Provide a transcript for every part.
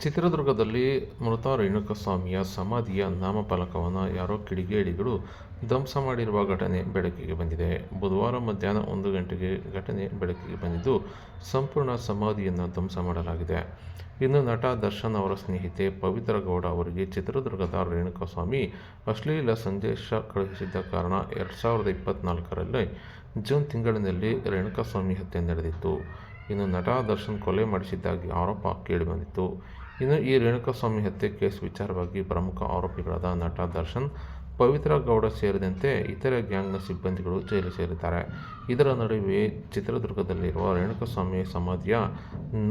ಚಿತ್ರದುರ್ಗದಲ್ಲಿ ಮೃತ ರೇಣುಕಸ್ವಾಮಿಯ ಸಮಾಧಿಯ ನಾಮಫಲಕವನ್ನು ಯಾರೋ ಕಿಡಿಗೇಡಿಗಳು ಧ್ವಂಸ ಮಾಡಿರುವ ಘಟನೆ ಬೆಳಕಿಗೆ ಬಂದಿದೆ. ಬುಧವಾರ ಮಧ್ಯಾಹ್ನ 1 ಗಂಟೆಗೆ ಘಟನೆ ಬೆಳಕಿಗೆ ಬಂದಿದ್ದು, ಸಂಪೂರ್ಣ ಸಮಾಧಿಯನ್ನು ಧ್ವಂಸ ಮಾಡಲಾಗಿದೆ. ಇನ್ನು ನಟ ದರ್ಶನ್ ಅವರ ಸ್ನೇಹಿತೆ ಪವಿತ್ರ ಗೌಡ ಅವರಿಗೆ ಚಿತ್ರದುರ್ಗದ ರೇಣುಕಸ್ವಾಮಿ ಅಶ್ಲೀಲ ಸಂದೇಶ ಕಳುಹಿಸಿದ್ದ ಕಾರಣ 2024ರಲ್ಲಿ ಜೂನ್ ತಿಂಗಳಿನಲ್ಲಿ ರೇಣುಕಸ್ವಾಮಿ ಹತ್ಯೆ ನಡೆದಿತ್ತು. ಇನ್ನು ನಟ ದರ್ಶನ್ ಕೊಲೆ ಮಾಡಿಸಿದ್ದಾಗಿ ಆರೋಪ ಕೇಳಿಬಂದಿತ್ತು. ಇನ್ನು ಈ ರೇಣುಕಸ್ವಾಮಿ ಹತ್ಯೆ ಕೇಸ್ ವಿಚಾರವಾಗಿ ಪ್ರಮುಖ ಆರೋಪಿಗಳಾದ ನಟ ದರ್ಶನ್, ಪವಿತ್ರ ಗೌಡ ಸೇರಿದಂತೆ ಇತರೆ ಗ್ಯಾಂಗ್ನ ಸಿಬ್ಬಂದಿಗಳು ಜೈಲು ಸೇರಿದ್ದಾರೆ. ಇದರ ನಡುವೆ ಚಿತ್ರದುರ್ಗದಲ್ಲಿರುವ ರೇಣುಕಸ್ವಾಮಿ ಸಮಾಧಿಯ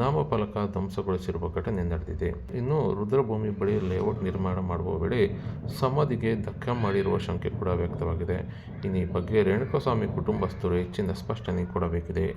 ನಾಮಫಲಕ ಧ್ವಂಸಗೊಳಿಸಿರುವ ಘಟನೆ ನಡೆದಿದೆ. ಇನ್ನು ರುದ್ರಭೂಮಿ ಬಳಿ ಲೇಔಟ್ ನಿರ್ಮಾಣ ಮಾಡುವ ವೇಳೆ ಸಮಾಧಿಗೆ ಧಕ್ಕೆ ಮಾಡಿರುವ ಶಂಕೆ ಕೂಡ ವ್ಯಕ್ತವಾಗಿದೆ. ಇನ್ನು ಈ ಬಗ್ಗೆ ರೇಣುಕಸ್ವಾಮಿ ಕುಟುಂಬಸ್ಥರು ಹೆಚ್ಚಿನ ಸ್ಪಷ್ಟನೆ ಕೊಡಬೇಕಿದೆ.